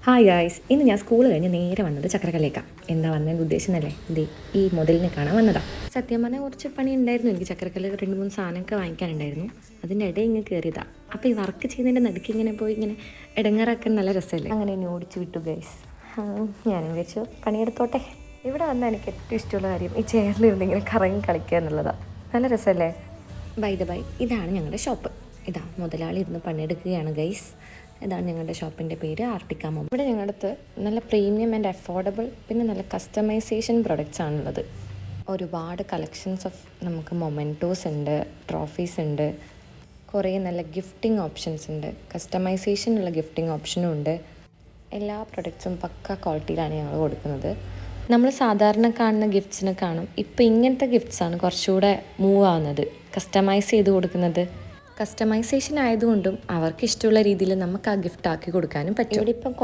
Hi guys, ഇന്ന് ഞാൻ school കഴിഞ്ഞ് നേരെ വന്നത് ചക്രക്കല്ലേക്കാണ്. എന്താ വന്നതിൻ്റെ ഉദ്ദേശം എന്നല്ലേ, ഈ മുതലിനെ കാണാൻ വന്നതാണ്. സത്യം പറഞ്ഞാൽ കുറച്ച് പണി ഉണ്ടായിരുന്നു. എനിക്ക് ചക്രക്കല്ല് 2-3 സാധനമൊക്കെ വാങ്ങിക്കാനുണ്ടായിരുന്നു. അതിൻ്റെ ഇടയിൽ ഇങ്ങനെ കയറിയതാണ്. അപ്പോൾ ഈ വർക്ക് ചെയ്യുന്നതിൻ്റെ നടുക്ക് ഇങ്ങനെ പോയി ഇങ്ങനെ ഇടങ്ങാറാക്കാൻ നല്ല രസമല്ലേ. അങ്ങനെ എന്നെ ഓടിച്ചു വിട്ടു ഗൈസ്. ഞാനും വെച്ചു പണിയെടുത്തോട്ടെ. ഇവിടെ വന്നാൽ എനിക്ക് ഏറ്റവും ഇഷ്ടമുള്ള കാര്യം ഈ ചെയറിലിരുന്ന് ഇങ്ങനെ കറങ്ങി കളിക്കുക എന്നുള്ളതാണ്. നല്ല രസമല്ലേ. ബൈ ഇതാണ് ഞങ്ങളുടെ ഷോപ്പ്. ഇതാ മുതലാളി ഇരുന്ന് പണിയെടുക്കുകയാണ് ഗൈസ്. ഇതാണ് ഞങ്ങളുടെ ഷോപ്പിൻ്റെ പേര്, ആർട്ടിക്ക മൊം. ഇവിടെ ഞങ്ങളുടെ അടുത്ത് നല്ല പ്രീമിയം ആൻഡ് അഫോർഡബിൾ പിന്നെ നല്ല കസ്റ്റമൈസേഷൻ പ്രൊഡക്ട്സ് ആണുള്ളത്. ഒരുപാട് കളക്ഷൻസ് ഓഫ് നമുക്ക് മൊമെൻറ്റോസ് ഉണ്ട്, ട്രോഫീസ് ഉണ്ട്, കുറേ നല്ല ഗിഫ്റ്റിംഗ് ഓപ്ഷൻസ് ഉണ്ട്, കസ്റ്റമൈസേഷനുള്ള ഗിഫ്റ്റിംഗ് ഓപ്ഷനും ഉണ്ട്. എല്ലാ പ്രൊഡക്ട്സും പക്ക ക്വാളിറ്റിയിലാണ് ഞങ്ങൾ കൊടുക്കുന്നത്. നമ്മൾ സാധാരണ കാണുന്ന ഗിഫ്റ്റ്സിനെ കാണും ഇപ്പോൾ ഇങ്ങനത്തെ ഗിഫ്റ്റ്സാണ് കുറച്ചുകൂടെ മൂവ് ആവുന്നത്, കസ്റ്റമൈസ് ചെയ്ത് കൊടുക്കുന്നത്. കസ്റ്റമൈസേഷൻ ആയതുകൊണ്ടും അവർക്ക് ഇഷ്ടമുള്ള രീതിയിൽ നമുക്ക് ആ ഗിഫ്റ്റ് ആക്കി കൊടുക്കാനും പറ്റും. ഇവിടെ ഇപ്പം